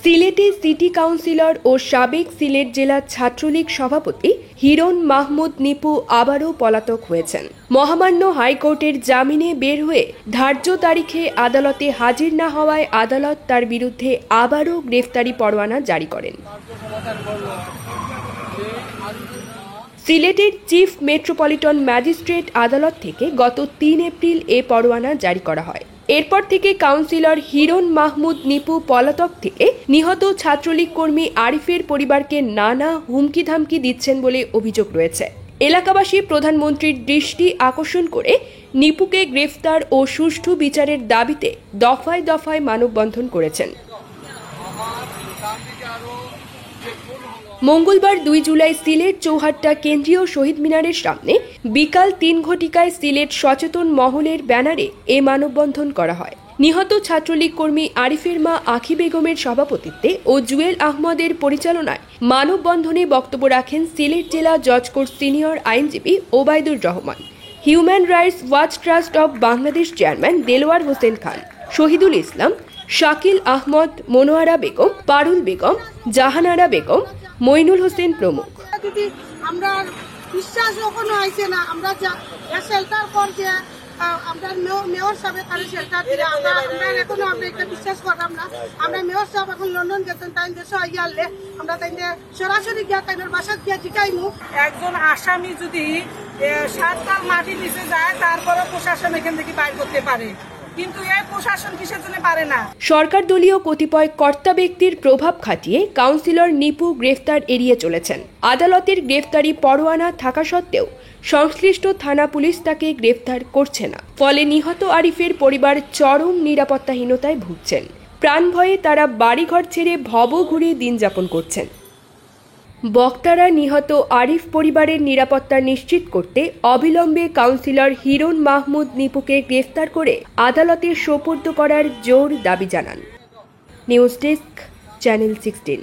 সিলেটে city councillor ও সাবেক সিলেট জেলা ছাত্রলীগ সভাপতি হিরণ মাহমুদ নিপু আবারও পলাতক হয়েছেন। মহামান্য হাইকোর্টের জামিনে বের হয়ে ধার্য তারিখে আদালতে হাজির না হওয়ায় আদালত তার বিরুদ্ধে আবারও গ্রেফতারি পরোয়ানা জারি করেন। সিলেটের চিফ মেট্রোপলিটন ম্যাজিস্ট্রেট আদালত থেকে গত ৩ এপ্রিল এ পরোয়ানা জারি করা হয়। এরপর থেকে কাউন্সিলর হিরণ মাহমুদ নিপু পলাতক থেকে নিহত ছাত্রলীগ কর্মী আরিফের পরিবারকে নানা হুমকি ধামকি দিচ্ছেন বলে অভিযোগ রয়েছে। এলাকাবাসী প্রধানমন্ত্রীর দৃষ্টি আকর্ষণ করে নিপুকে গ্রেফতার ও সুষ্ঠু বিচারের দাবিতে দফায় দফায় মানববন্ধন করেছেন। মঙ্গলবার ২ জুলাই সিলেট চৌহাট্টা কেন্দ্রীয় শহীদ মিনারের সামনে বিকাল ৩ ঘটিকায় সিলেট সচেতন মহলের ব্যানারে এ মানববন্ধন করা হয়। নিহত ছাত্রলীগ কর্মী আরিফের মা আখি বেগমের সভাপতিত্বে ও জুয়েল আহমদের পরিচালনায় মানববন্ধনে বক্তব্য রাখেন সিলেট জেলা জজ কোর্ট সিনিয়র আইনজীবী Obaidur Rahman, human rights watch trust of Bangladesh chairman Delwar Hossain Khan, Shahidul Islam, Shakil Ahmed, Monowara Begum, Parul Begum, Jahanara Begum, Mainul Hossain প্রমুখ। আমরা বিশ্বাস কখনো আইছে না, আমরা শেল্টার করছে, আমরা মেয়র সাহেব তারা শেল্টার দিলে আমরা এখনো আমরা একটা বিশ্বাস করলাম না। আমরা মেয়র সাহেব এখন লন্ডন গেছেন, তাই দেশে আইয়ালে আমরা তাই সরাসরি গিয়া তাইনের বাসা গিয়া জিকাইমু। একজন আসামি যদি 7 কাল মাটি নিচে যায় তারপরে প্রশাসন এখান থেকে বাইর করতে পারে, কিন্তু এই প্রশাসন কিসের জন্য পারে না। সরকার দলীয় কতিপয় কর্তা ব্যক্তির প্রভাব খাটিয়ে কাউন্সিলর নিপু গ্রেফতার এড়িয়ে চলেছেন। আদালতের গ্রেফতারি পরোয়ানা থাকা সত্ত্বেও সংশ্লিষ্ট থানা পুলিশ তাকে গ্রেফতার করছে না। ফলে নিহত আরিফের পরিবার চরম নিরাপত্তাহীনতায় ভুগছেন। প্রাণ ভয়ে তারা বাড়িঘর ছেড়ে ভব ঘুরে দিন যাপন করছেন। বক্তারা নিহত আরিফ পরিবারের নিরাপত্তা নিশ্চিত করতে অবিলম্বে কাউন্সিলর হিরণ মাহমুদ নিপুকে গ্রেফতার করে আদালতে সোপর্দ করার জোর দাবি জানান। News desk, channel 16।